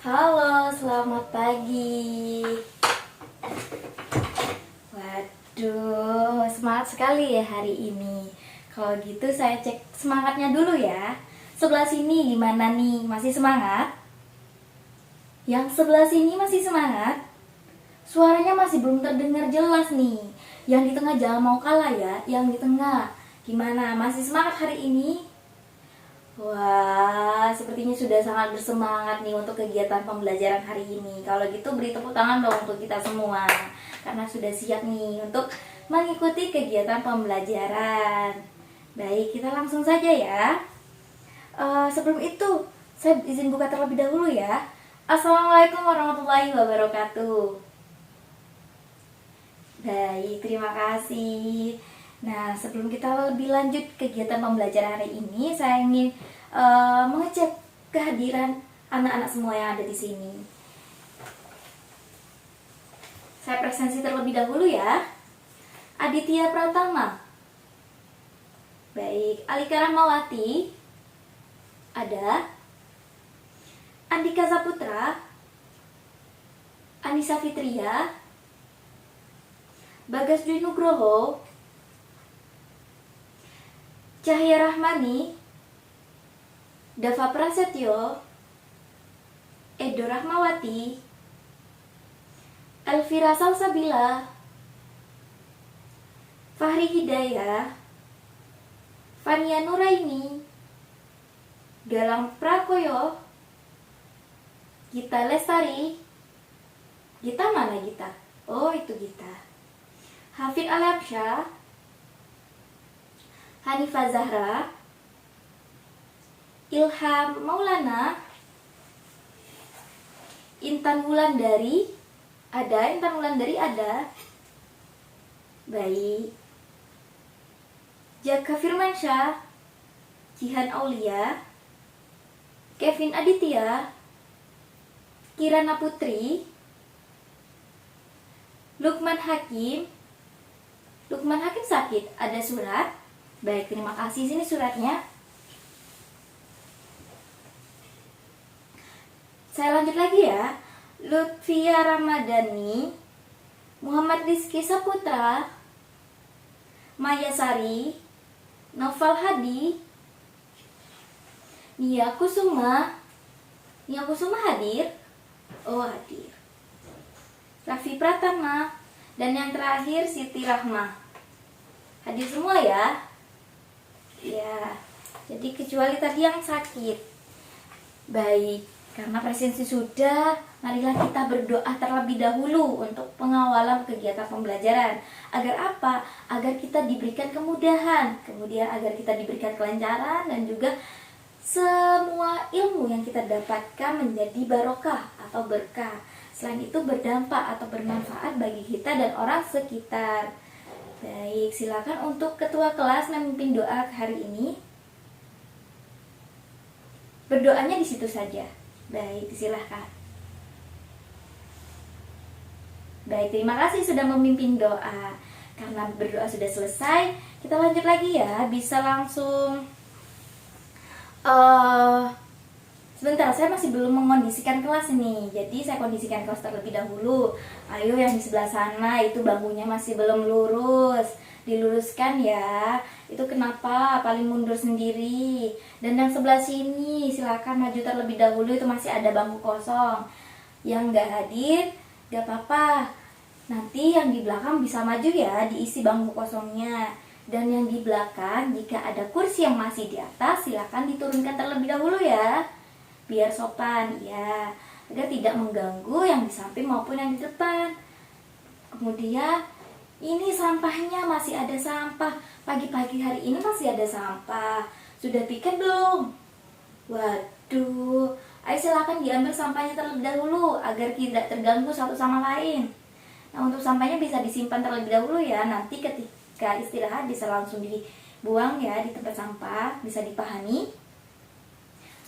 Halo, selamat pagi. Waduh, semangat sekali ya hari ini. Kalau gitu saya cek semangatnya dulu ya. Sebelah sini gimana nih? Masih semangat? Yang sebelah sini masih semangat? Suaranya masih belum terdengar jelas nih. Yang di tengah jangan mau kalah ya. Yang di tengah. Gimana? Masih semangat hari ini? Wah, sepertinya sudah sangat bersemangat nih untuk kegiatan pembelajaran hari ini. Kalau gitu beri tepuk tangan dong untuk kita semua. Karena sudah siap nih untuk mengikuti kegiatan pembelajaran. Baik, kita langsung saja ya. Sebelum itu, saya izin buka terlebih dahulu ya. Assalamualaikum warahmatullahi wabarakatuh. Baik, terima kasih. Nah, sebelum kita lebih lanjut kegiatan pembelajaran hari ini, saya ingin mengecek kehadiran anak-anak semua yang ada di sini. Saya presensi terlebih dahulu ya. Aditya Pratama. Baik, Alika Rahmawati. Ada. Andika Saputra. Anissa Fitria. Bagas Dwi Nugroho. Cahya Rahmani. Dava Prasetyo. Edo Rahmawati. Elvira Salsabila. Fahri Hidayah. Fania Nuraini. Galang Prakoyo. Gita Lestari. Gita mana Gita? Oh, itu Gita. Hafid Alamsyah. Hanifah Zahra. Ilham Maulana. Intan Wulandari. Ada, Intan Wulandari ada. Baik. Jaka Firmansyah. Jihan Aulia. Kevin Aditya. Kirana Putri. Lukman Hakim. Lukman Hakim sakit. Ada surat. Baik, terima kasih. Sini suratnya. Saya lanjut lagi ya. Lutfia Ramadhani. Muhammad Rizky Saputra. Maya Sari. Noval Hadi. Nia Kusuma. Nia Kusuma hadir? Oh, hadir. Raffi Pratama. Dan yang terakhir Siti Rahma. Hadir semua ya? Ya. Jadi kecuali tadi yang sakit. Baik, karena presensi sudah, marilah kita berdoa terlebih dahulu untuk pengawalan kegiatan pembelajaran. Agar apa? Agar kita diberikan kemudahan, kemudian agar kita diberikan kelancaran, dan juga semua ilmu yang kita dapatkan menjadi barokah atau berkah. Selain itu berdampak atau bermanfaat bagi kita dan orang sekitar. Baik, silakan untuk ketua kelas memimpin doa hari ini. Berdoanya di situ saja. Baik, silahkan. Baik, terima kasih sudah memimpin doa. Karena berdoa sudah selesai, kita lanjut lagi ya. Bisa langsung sebentar, saya masih belum mengondisikan kelas nih. Jadi saya kondisikan kelas terlebih dahulu. Ayo yang di sebelah sana itu bangkunya masih belum lurus, diluruskan ya. Itu kenapa paling mundur sendiri. Dan yang sebelah sini silakan maju terlebih dahulu, itu masih ada bangku kosong. Yang nggak hadir nggak apa-apa, nanti yang di belakang bisa maju ya, diisi bangku kosongnya. Dan yang di belakang jika ada kursi yang masih di atas, silakan diturunkan terlebih dahulu ya, biar sopan ya, agar tidak mengganggu yang di samping maupun yang di depan. Kemudian ini sampahnya masih ada sampah. Pagi-pagi hari ini masih ada sampah. Sudah piket belum? Waduh, ayo silakan diambil sampahnya terlebih dahulu agar tidak terganggu satu sama lain. Nah, untuk sampahnya bisa disimpan terlebih dahulu ya. Nanti ketika istirahat bisa langsung dibuang ya di tempat sampah, bisa dipahami.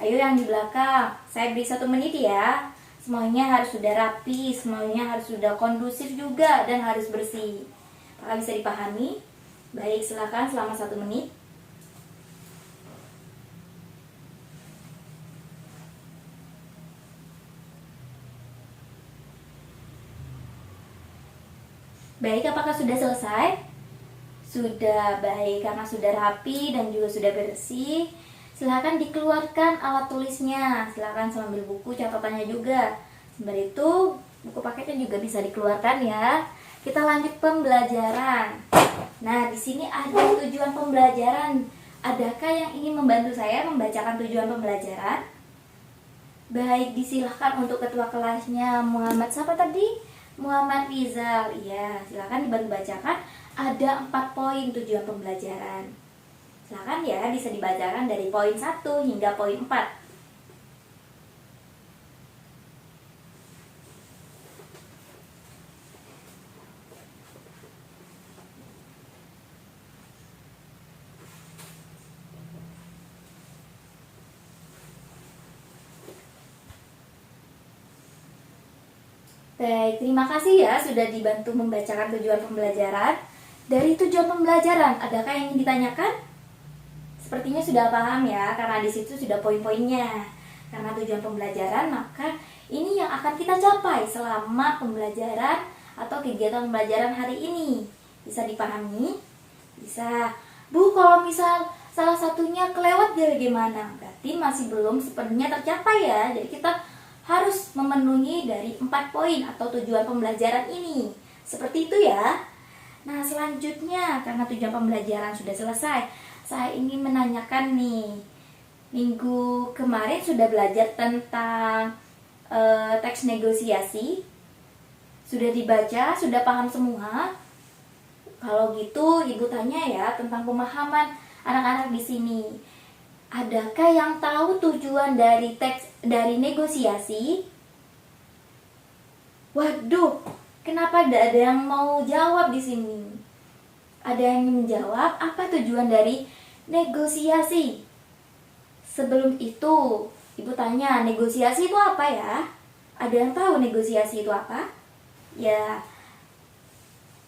Ayo yang di belakang, saya beri 1 menit ya. Semuanya harus sudah rapi, semuanya harus sudah kondusif juga, dan harus bersih. Apakah bisa dipahami? Baik, silakan selama 1 menit. Baik, apakah sudah selesai? Sudah, baik, karena sudah rapi dan juga sudah bersih. Silahkan dikeluarkan alat tulisnya. Silahkan sambil buku catatannya juga. Sembari itu, buku paketnya juga bisa dikeluarkan ya. Kita lanjut pembelajaran. Nah, di sini ada tujuan pembelajaran. Adakah yang ingin membantu saya membacakan tujuan pembelajaran? Baik, disilahkan untuk ketua kelasnya Muhammad siapa tadi? Muhammad Rizal. Iya, silahkan dibantu bacakan. Ada 4 poin tujuan pembelajaran. Silahkan ya, bisa dibacakan dari poin 1 hingga poin 4. Baik, terima kasih ya sudah dibantu membacakan tujuan pembelajaran. Dari tujuan pembelajaran, adakah yang ingin ditanyakan? Sepertinya sudah paham ya, karena di situ sudah poin-poinnya. Karena tujuan pembelajaran, maka ini yang akan kita capai selama pembelajaran atau kegiatan pembelajaran hari ini. Bisa dipahami? Bisa. Bu, kalau misal salah satunya kelewat dia bagaimana? Berarti masih belum sepenuhnya tercapai ya. Jadi kita harus memenuhi dari 4 poin atau tujuan pembelajaran ini. Seperti itu ya. Nah, selanjutnya karena tujuan pembelajaran sudah selesai, saya ingin menanyakan nih. Minggu kemarin sudah belajar tentang teks negosiasi. Sudah dibaca, sudah paham semua? Kalau gitu, Ibu tanya ya tentang pemahaman anak-anak di sini. Adakah yang tahu tujuan dari teks dari negosiasi? Waduh, kenapa tidak ada yang mau jawab di sini? Ada yang ingin menjawab apa tujuan dari negosiasi? Sebelum itu, Ibu tanya, negosiasi itu apa ya? Ada yang tahu negosiasi itu apa? Ya,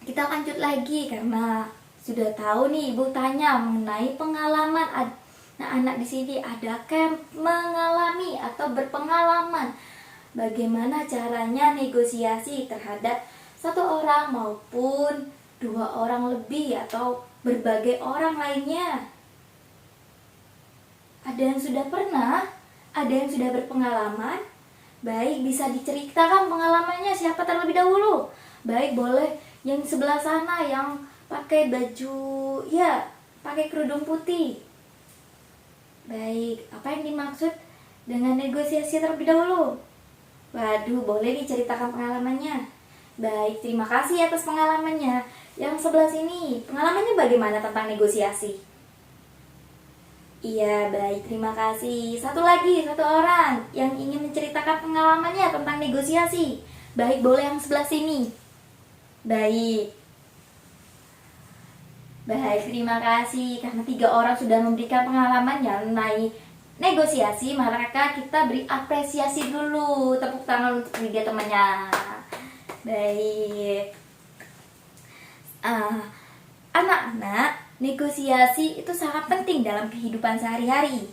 kita lanjut lagi karena sudah tahu nih, Ibu tanya mengenai pengalaman. Nah, anak di sini adakah mengalami atau berpengalaman bagaimana caranya negosiasi terhadap satu orang maupun 2 orang lebih atau berbagai orang lainnya? Ada yang sudah pernah? Ada yang sudah berpengalaman? Baik, bisa diceritakan pengalamannya siapa terlebih dahulu? Baik, boleh yang sebelah sana yang pakai baju, ya, pakai kerudung putih. Baik, apa yang dimaksud dengan negosiasi terlebih dahulu? Waduh, boleh diceritakan pengalamannya. Baik, terima kasih atas pengalamannya. Yang sebelah sini, pengalamannya bagaimana tentang negosiasi? Iya, baik, terima kasih. Satu lagi, satu orang yang ingin menceritakan pengalamannya tentang negosiasi. Baik, boleh yang sebelah sini. Baik. Baik, terima kasih. Karena 3 orang sudah memberikan pengalamannya mengenai negosiasi, maka kita beri apresiasi dulu. Tepuk tangan untuk 3 temannya. Baik. Anak-anak, negosiasi itu sangat penting dalam kehidupan sehari-hari.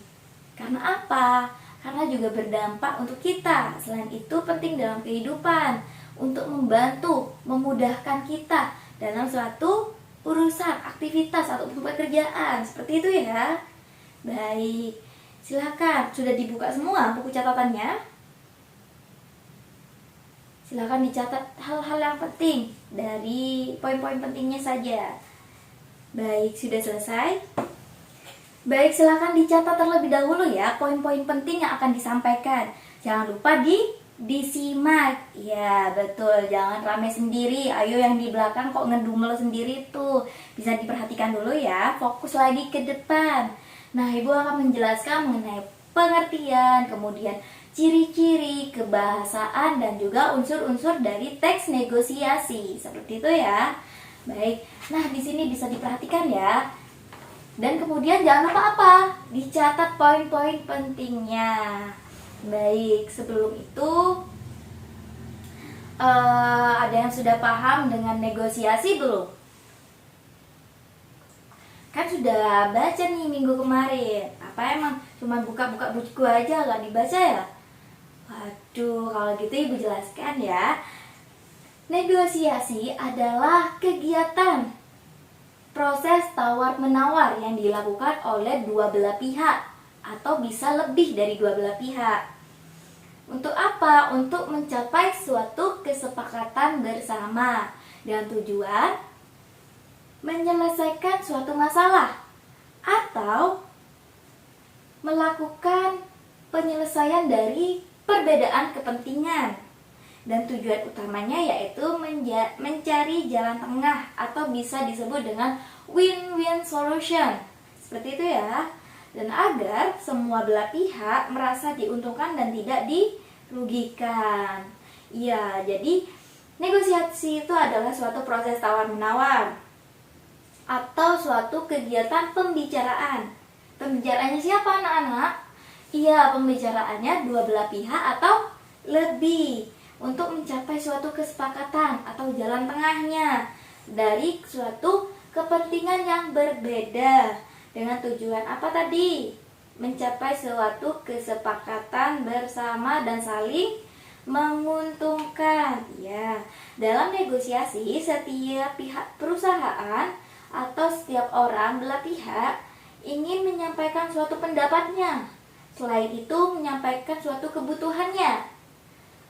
Karena apa? Karena juga berdampak untuk kita. Selain itu penting dalam kehidupan untuk membantu, memudahkan kita dalam suatu urusan, aktivitas ataupun pekerjaan. Seperti itu ya. Baik, silakan. Sudah dibuka semua buku catatannya? Silakan dicatat hal-hal yang penting dari poin-poin pentingnya saja. Baik, sudah selesai? Baik, silakan dicatat terlebih dahulu ya poin-poin penting yang akan disampaikan. Jangan lupa disimak. Ya, betul. Jangan rame sendiri. Ayo yang di belakang kok ngedumel sendiri tuh. Bisa diperhatikan dulu ya. Fokus lagi ke depan. Nah, Ibu akan menjelaskan mengenai pengertian, kemudian ciri-ciri, kebahasaan, dan juga unsur-unsur dari teks negosiasi. Seperti itu ya. Baik. Nah, di sini bisa diperhatikan ya. Dan kemudian jangan lupa apa? Dicatat poin-poin pentingnya. Baik, sebelum itu ada yang sudah paham dengan negosiasi belum? Kan sudah baca nih minggu kemarin. Apa emang cuma buka-buka buku aja gak dibaca ya? Waduh, kalau gitu Ibu jelaskan ya. Negosiasi adalah kegiatan proses tawar-menawar yang dilakukan oleh dua belah pihak atau bisa lebih dari dua belah pihak. Untuk apa? Untuk mencapai suatu kesepakatan bersama dengan tujuan menyelesaikan suatu masalah atau melakukan penyelesaian dari perbedaan kepentingan. Dan tujuan utamanya yaitu mencari jalan tengah atau bisa disebut dengan win-win solution. Seperti itu ya. Dan agar semua belah pihak merasa diuntungkan dan tidak dirugikan. Ya, jadi negosiasi itu adalah suatu proses tawar-menawar atau suatu kegiatan pembicaraan. Pembicaraannya siapa anak-anak? Iya, pembicaraannya dua belah pihak atau lebih untuk mencapai suatu kesepakatan atau jalan tengahnya dari suatu kepentingan yang berbeda dengan tujuan apa tadi? Mencapai suatu kesepakatan bersama dan saling menguntungkan. Ya, dalam negosiasi setiap pihak perusahaan atau setiap orang belah pihak ingin menyampaikan suatu pendapatnya. Selain itu menyampaikan suatu kebutuhannya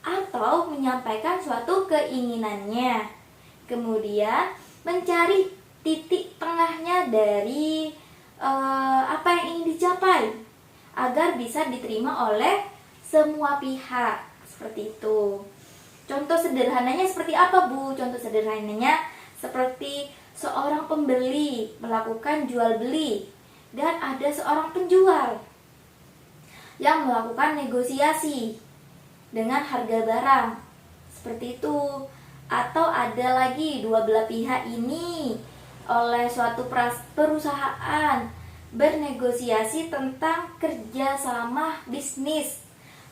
atau menyampaikan suatu keinginannya. Kemudian mencari titik tengahnya dari apa yang ingin dicapai agar bisa diterima oleh semua pihak. Seperti itu. Contoh sederhananya seperti apa, Bu? Contoh sederhananya seperti seorang pembeli melakukan jual beli dan ada seorang penjual yang melakukan negosiasi dengan harga barang. Seperti itu. Atau ada lagi dua belah pihak ini oleh suatu perusahaan bernegosiasi tentang kerjasama bisnis.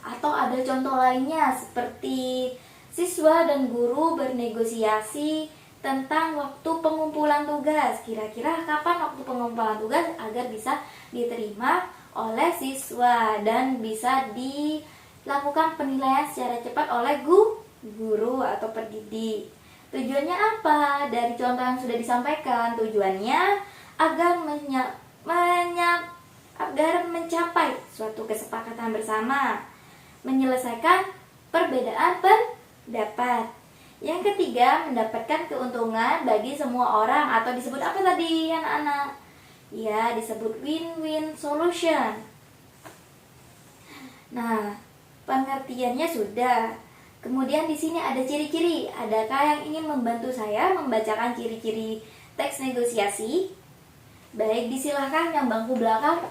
Atau ada contoh lainnya seperti siswa dan guru bernegosiasi tentang waktu pengumpulan tugas. Kira-kira kapan waktu pengumpulan tugas agar bisa diterima oleh siswa dan bisa dilakukan penilaian secara cepat oleh guru atau pendidik. Tujuannya apa? Dari contoh yang sudah disampaikan, tujuannya agar agar mencapai suatu kesepakatan bersama, menyelesaikan perbedaan pendapat. Yang ketiga, mendapatkan keuntungan bagi semua orang atau disebut apa tadi anak-anak? Ya, disebut win-win solution. Nah, pengertiannya sudah. Kemudian di sini ada ciri-ciri. Adakah yang ingin membantu saya membacakan ciri-ciri teks negosiasi? Baik, disilahkan yang bangku belakang.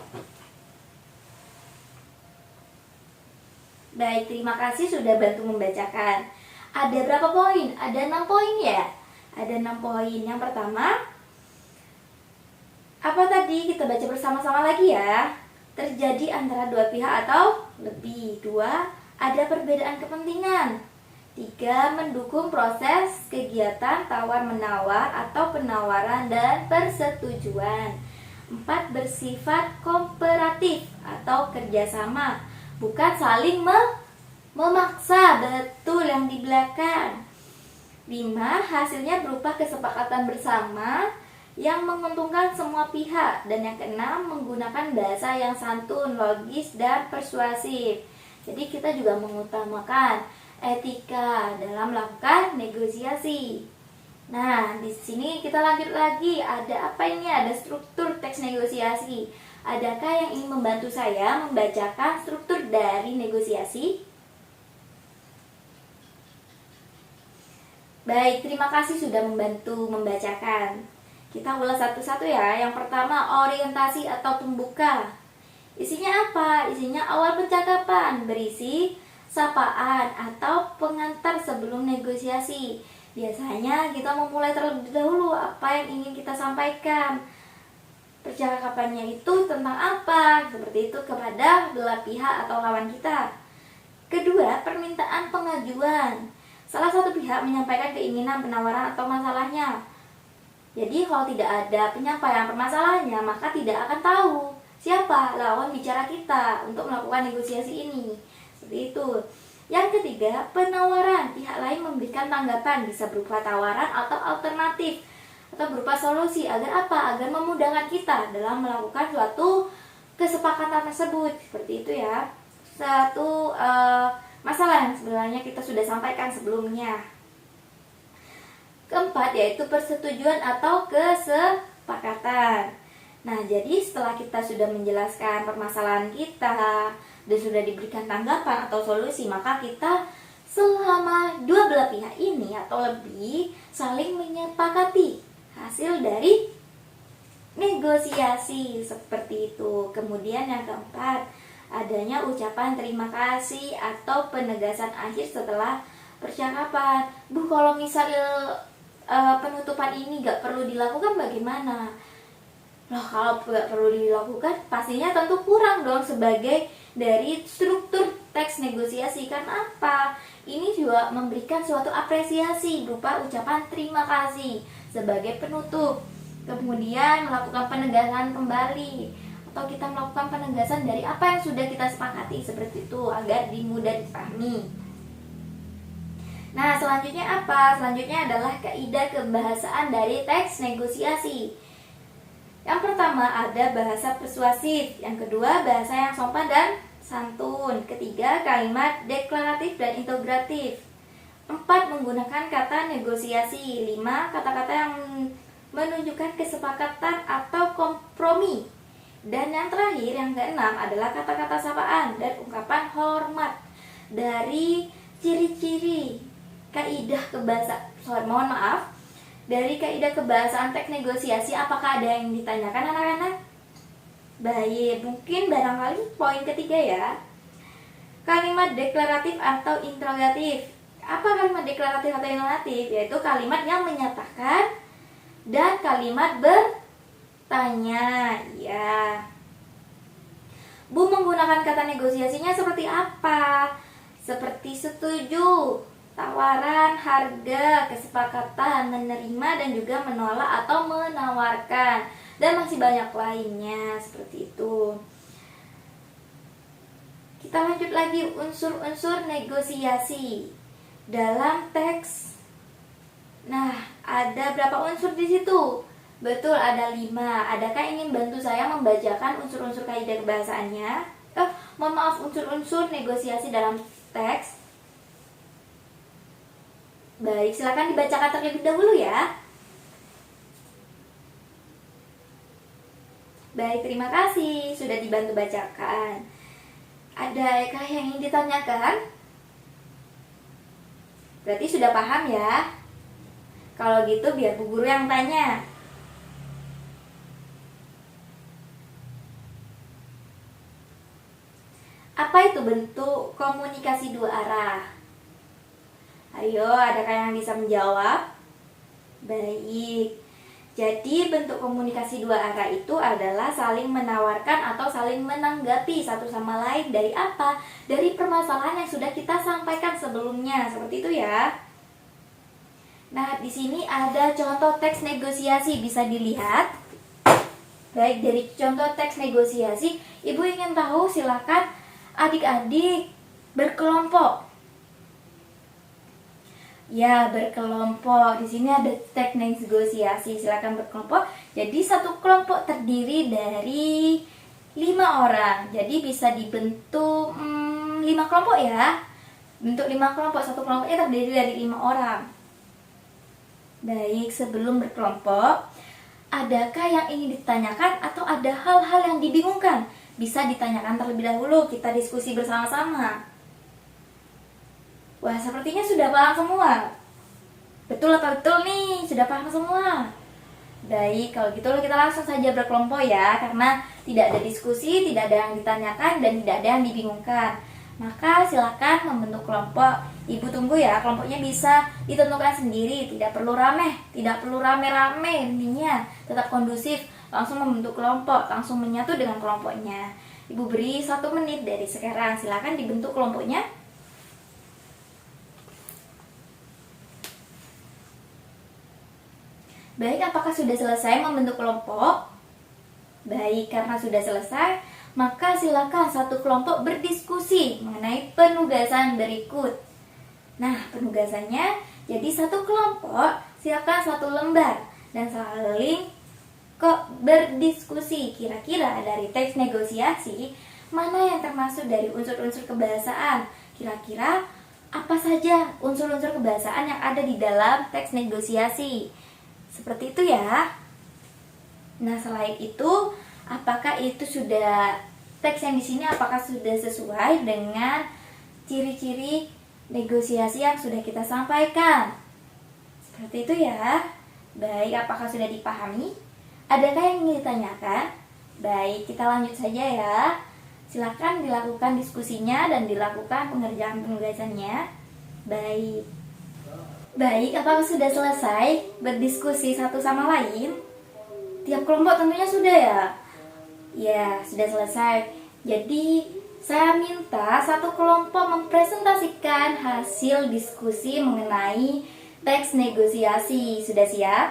Baik, terima kasih sudah bantu membacakan. Ada berapa poin? Ada 6 poin ya? Ada 6 poin. Yang pertama, apa tadi? Kita baca bersama-sama lagi ya. Terjadi antara dua pihak atau lebih. 2, ada perbedaan kepentingan. 3, mendukung proses kegiatan tawar-menawar atau penawaran dan persetujuan. 4, bersifat kooperatif atau kerjasama, bukan saling memaksa. Betul yang di belakang. 5, hasilnya berupa kesepakatan bersama yang menguntungkan semua pihak. Dan yang keenam, menggunakan bahasa yang santun, logis, dan persuasif. Jadi kita juga mengutamakan etika dalam melakukan negosiasi. Nah, di sini kita lanjut lagi. Ada apa ini? Ada struktur teks negosiasi. Adakah yang ingin membantu saya membacakan struktur dari negosiasi? Baik, terima kasih sudah membantu membacakan. Kita ulas satu-satu ya. Yang pertama, orientasi atau pembuka. Isinya apa? Isinya awal percakapan, berisi sapaan atau pengantar sebelum negosiasi. Biasanya kita memulai terlebih dahulu apa yang ingin kita sampaikan. Percakapannya itu tentang apa? Seperti itu kepada belah pihak atau lawan kita. Kedua, permintaan pengajuan. Salah satu pihak menyampaikan keinginan, penawaran atau masalahnya. Jadi kalau tidak ada penyampaian permasalahannya, maka tidak akan tahu siapa lawan bicara kita untuk melakukan negosiasi ini. Seperti itu. Yang ketiga, penawaran. Pihak lain memberikan tanggapan, bisa berupa tawaran atau alternatif atau berupa solusi. Agar apa? Agar memudahkan kita dalam melakukan suatu kesepakatan tersebut. Seperti itu ya. Satu masalah yang sebenarnya kita sudah sampaikan sebelumnya. Keempat, yaitu persetujuan atau kesepakatan. Nah, jadi setelah kita sudah menjelaskan permasalahan kita dan sudah diberikan tanggapan atau solusi, maka kita selama dua belah pihak ini atau lebih saling menyepakati hasil dari negosiasi seperti itu. Kemudian yang keempat, adanya ucapan terima kasih atau penegasan akhir setelah percakapan. Bu, kalau misal penutupan ini gak perlu dilakukan bagaimana? Loh, kalau gak perlu dilakukan pastinya tentu kurang dong sebagai dari struktur teks negosiasi. Karena apa? Ini juga memberikan suatu apresiasi berupa ucapan terima kasih sebagai penutup. Kemudian melakukan penegasan kembali atau kita melakukan penegasan dari apa yang sudah kita sepakati seperti itu agar mudah dipahami. Nah, selanjutnya apa? Selanjutnya adalah kaidah kebahasaan dari teks negosiasi. Yang pertama ada bahasa persuasif, yang kedua bahasa yang sopan dan santun, ketiga kalimat deklaratif dan integratif, 4 menggunakan kata negosiasi, 5 kata-kata yang menunjukkan kesepakatan atau kompromi, dan yang terakhir yang keenam adalah kata-kata sapaan dan ungkapan hormat. Dari ciri-ciri kaidah dari kaidah kebahasaan teks negosiasi, apakah ada yang ditanyakan anak-anak? Baik, mungkin barangkali poin ketiga ya. Kalimat deklaratif atau interrogatif. Apa kalimat deklaratif atau interrogatif? Yaitu kalimat yang menyatakan dan kalimat bertanya. Ya. Bu, menggunakan kata negosiasinya seperti apa? Seperti setuju, tawaran, harga, kesepakatan, menerima dan juga menolak atau menawarkan, dan masih banyak lainnya seperti itu. Kita lanjut lagi unsur-unsur negosiasi dalam teks. Nah, ada berapa unsur di situ? Betul, ada 5. Adakah ingin bantu saya membacakan unsur-unsur kaidah kebahasaannya? Mohon maaf, unsur-unsur negosiasi dalam teks. Baik, silakan dibacakan terlebih dahulu ya. Baik, terima kasih sudah dibantu bacakan. Adakah yang ingin ditanyakan? Berarti sudah paham ya? Kalau gitu biar Bu Guru yang tanya. Apa itu bentuk komunikasi dua arah? Ayo, adakah yang bisa menjawab? Baik. Jadi bentuk komunikasi dua arah itu adalah saling menawarkan atau saling menanggapi satu sama lain dari apa? Dari permasalahan yang sudah kita sampaikan sebelumnya, seperti itu ya. Nah, di sini ada contoh teks negosiasi, bisa dilihat. Baik, dari contoh teks negosiasi, Ibu ingin tahu, silakan adik-adik berkelompok. Ya, berkelompok. Di sini ada teks negosiasi. Silakan berkelompok. Jadi satu kelompok terdiri dari 5 orang. Jadi bisa dibentuk 5 kelompok ya. Bentuk 5 kelompok. Satu kelompoknya terdiri dari 5 orang. Baik, sebelum berkelompok, adakah yang ingin ditanyakan atau ada hal-hal yang dibingungkan? Bisa ditanyakan terlebih dahulu. Kita diskusi bersama-sama. Wah, sepertinya sudah paham semua. Betul atau betul nih? Sudah paham semua? Baik, kalau gitu kita langsung saja berkelompok ya. Karena tidak ada diskusi, tidak ada yang ditanyakan, dan tidak ada yang dibingungkan. Maka silakan membentuk kelompok. Ibu tunggu ya, kelompoknya bisa ditentukan sendiri. Tidak perlu rame-rame intinya. Tetap kondusif, langsung membentuk kelompok, langsung menyatu dengan kelompoknya. Ibu beri 1 menit dari sekarang. Silakan dibentuk kelompoknya. Baik, apakah sudah selesai membentuk kelompok? Baik, karena sudah selesai, maka silakan satu kelompok berdiskusi mengenai penugasan berikut. Nah, penugasannya jadi satu kelompok silakan satu lembar dan saling berdiskusi. Kira-kira dari teks negosiasi mana yang termasuk dari unsur-unsur kebahasaan? Kira-kira apa saja unsur-unsur kebahasaan yang ada di dalam teks negosiasi? Seperti itu ya. Nah, selain itu, apakah itu sudah teks yang di sini apakah sudah sesuai dengan ciri-ciri negosiasi yang sudah kita sampaikan? Seperti itu ya. Baik, apakah sudah dipahami? Adakah yang ingin ditanyakan? Baik, kita lanjut saja ya. Silakan dilakukan diskusinya dan dilakukan pengerjaan penugasannya. Baik. Baik, apakah sudah selesai berdiskusi satu sama lain? Tiap kelompok tentunya sudah ya? Ya, sudah selesai. Jadi, saya minta satu kelompok mempresentasikan hasil diskusi mengenai teks negosiasi. Sudah siap?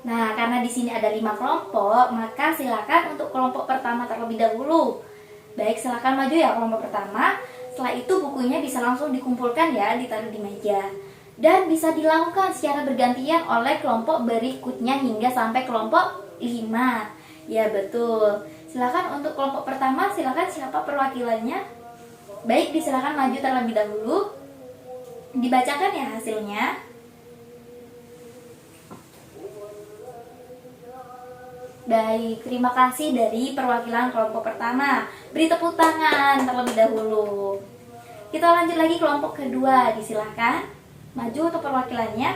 Nah, karena di sini ada 5 kelompok, maka silakan untuk kelompok pertama terlebih dahulu. Baik, silakan maju ya kelompok pertama. Setelah itu bukunya bisa langsung dikumpulkan ya, ditaruh di meja. Dan bisa dilakukan secara bergantian oleh kelompok berikutnya hingga sampai kelompok 5. Ya, betul. Silakan untuk kelompok pertama, silakan siapa perwakilannya? Baik, disilakan maju terlebih dahulu. Dibacakan ya hasilnya. Baik, terima kasih dari perwakilan kelompok pertama. Beri tepuk tangan terlebih dahulu. Kita lanjut lagi kelompok kedua, disilahkan maju untuk perwakilannya.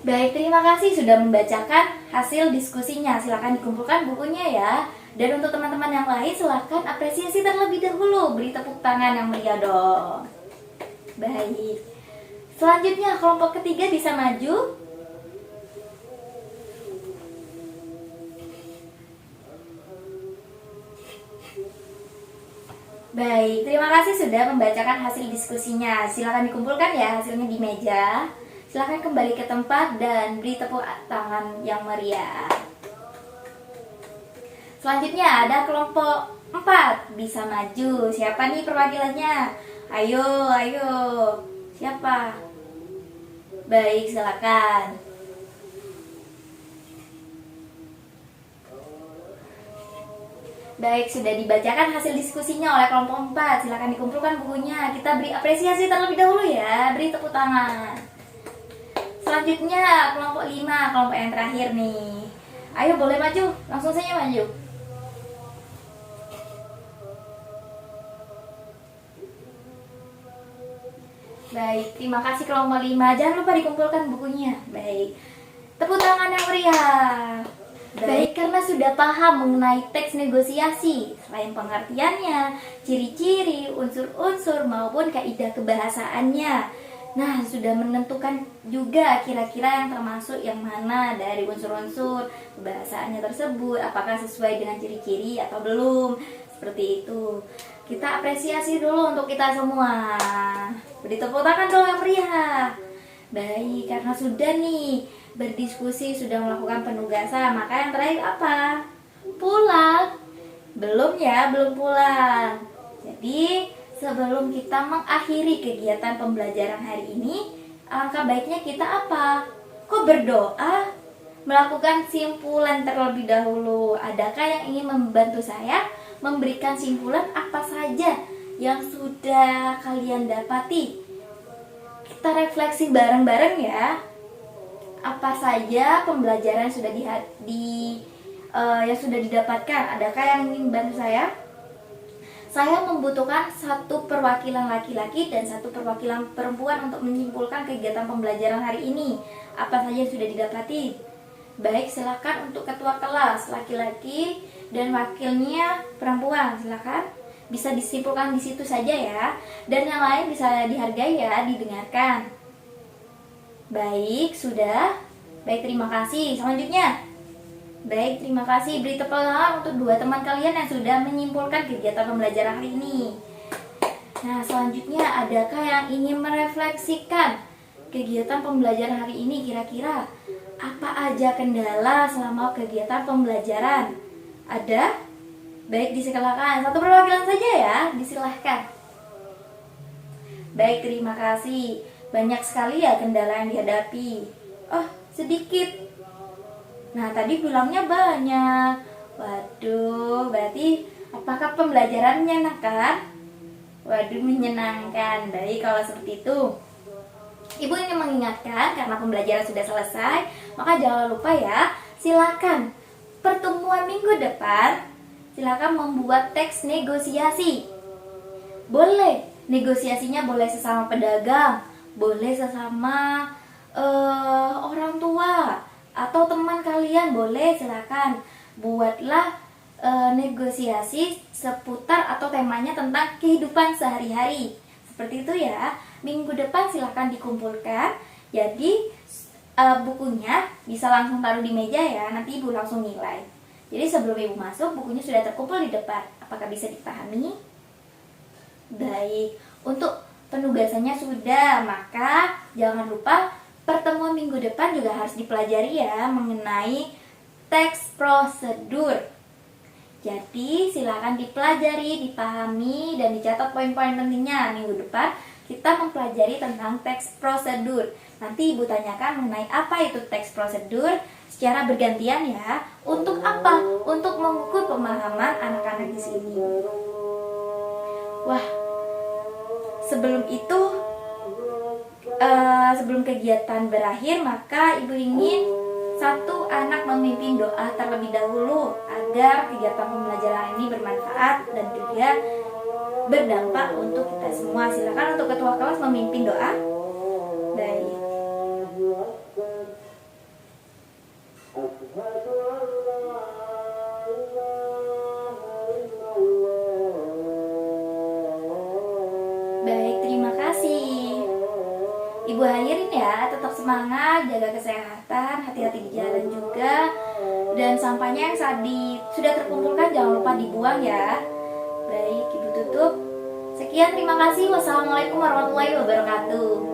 Baik, terima kasih sudah membacakan hasil diskusinya. Silakan dikumpulkan bukunya ya. Dan untuk teman-teman yang lain, silakan apresiasi terlebih dahulu. Beri tepuk tangan yang meriah dong. Baik. Selanjutnya kelompok ketiga bisa maju. Baik, terima kasih sudah membacakan hasil diskusinya. Silakan dikumpulkan ya hasilnya di meja. Silakan kembali ke tempat dan beri tepuk tangan yang meriah. Selanjutnya ada kelompok 4 bisa maju. Siapa nih perwakilannya? Ayo, ayo. Siapa? Baik, silakan. Baik, sudah dibacakan hasil diskusinya oleh kelompok 4. Silakan dikumpulkan bukunya. Kita beri apresiasi terlebih dahulu ya. Beri tepuk tangan. Selanjutnya kelompok 5, kelompok yang terakhir nih. Ayo boleh maju, langsung saja maju. Baik, terima kasih kelompok 5. Jangan lupa dikumpulkan bukunya. Baik. Tepuk tangan yang meriah. Baik, karena sudah paham mengenai teks negosiasi, selain pengertiannya, ciri-ciri, unsur-unsur maupun kaidah kebahasaannya. Nah, sudah menentukan juga kira-kira yang termasuk yang mana dari unsur-unsur kebahasaannya tersebut, apakah sesuai dengan ciri-ciri atau belum. Seperti itu. Kita apresiasi dulu untuk kita semua. Beri tepuk tangan dong yang meriah. Baik, karena sudah nih berdiskusi, sudah melakukan penugasan, maka yang terakhir apa? Pulang. Belum ya, belum pulang. Jadi sebelum kita mengakhiri kegiatan pembelajaran hari ini, alangkah baiknya kita apa? Kok berdoa? Melakukan simpulan terlebih dahulu. Adakah yang ingin membantu saya memberikan simpulan apa saja yang sudah kalian dapati? Kita refleksi bareng-bareng ya. Apa saja pembelajaran yang sudah yang sudah didapatkan? Adakah yang ingin bantu saya? Saya membutuhkan satu perwakilan laki-laki dan satu perwakilan perempuan untuk menyimpulkan kegiatan pembelajaran hari ini. Apa saja yang sudah didapati? Baik, silakan untuk ketua kelas laki-laki dan wakilnya perempuan. Silakan. Bisa disimpulkan di situ saja ya. Dan yang lain bisa dihargai ya, didengarkan. Baik, sudah. Baik, terima kasih. Selanjutnya. Baik, terima kasih. Beri tepuk tangan untuk 2 teman kalian yang sudah menyimpulkan kegiatan pembelajaran hari ini. Nah, selanjutnya adakah yang ingin merefleksikan kegiatan pembelajaran hari ini? Kira-kira Apa aja kendala selama kegiatan pembelajaran? Ada? Baik, disilakan. Satu perwakilan saja ya, disilahkan. Baik, terima kasih. Banyak sekali ya kendala yang dihadapi. Oh, sedikit. Nah, tadi bilangnya banyak. Waduh, berarti apakah pembelajaran menyenangkan? Waduh, menyenangkan. Baik, kalau seperti itu. Ibu ingin mengingatkan karena pembelajaran sudah selesai, maka jangan lupa ya, silakan pertemuan minggu depan, silakan membuat teks negosiasi. Boleh, negosiasinya boleh sesama pedagang, boleh sesama orang tua, atau teman kalian, boleh silakan. Buatlah negosiasi seputar atau temanya tentang kehidupan sehari-hari. Seperti itu ya. Minggu depan silahkan dikumpulkan. Jadi bukunya bisa langsung taruh di meja ya. Nanti ibu langsung nilai. Jadi sebelum ibu masuk, bukunya sudah terkumpul di depan. Apakah bisa dipahami? Baik. Untuk penugasannya sudah, maka jangan lupa pertemuan minggu depan juga harus dipelajari ya mengenai teks prosedur. Jadi silakan dipelajari, dipahami, dan dicatat poin-poin pentingnya. Minggu depan kita mempelajari tentang teks prosedur. Nanti ibu tanyakan mengenai apa itu teks prosedur secara bergantian ya. Untuk apa? Untuk mengukur pemahaman anak-anak di sini. Wah, sebelum itu, sebelum kegiatan berakhir, maka ibu ingin satu anak memimpin doa terlebih dahulu agar kegiatan pembelajaran ini bermanfaat dan juga berdampak untuk kita semua. Silakan untuk ketua kelas memimpin doa. Baik. Baik, terima kasih. Ibu akhirin ya, tetap semangat, jaga kesehatan, hati-hati di jalan juga. Dan sampahnya yang sudah terkumpulkan jangan lupa dibuang ya. Baik, ibu tutup. Sekian, terima kasih. Wassalamualaikum warahmatullahi wabarakatuh.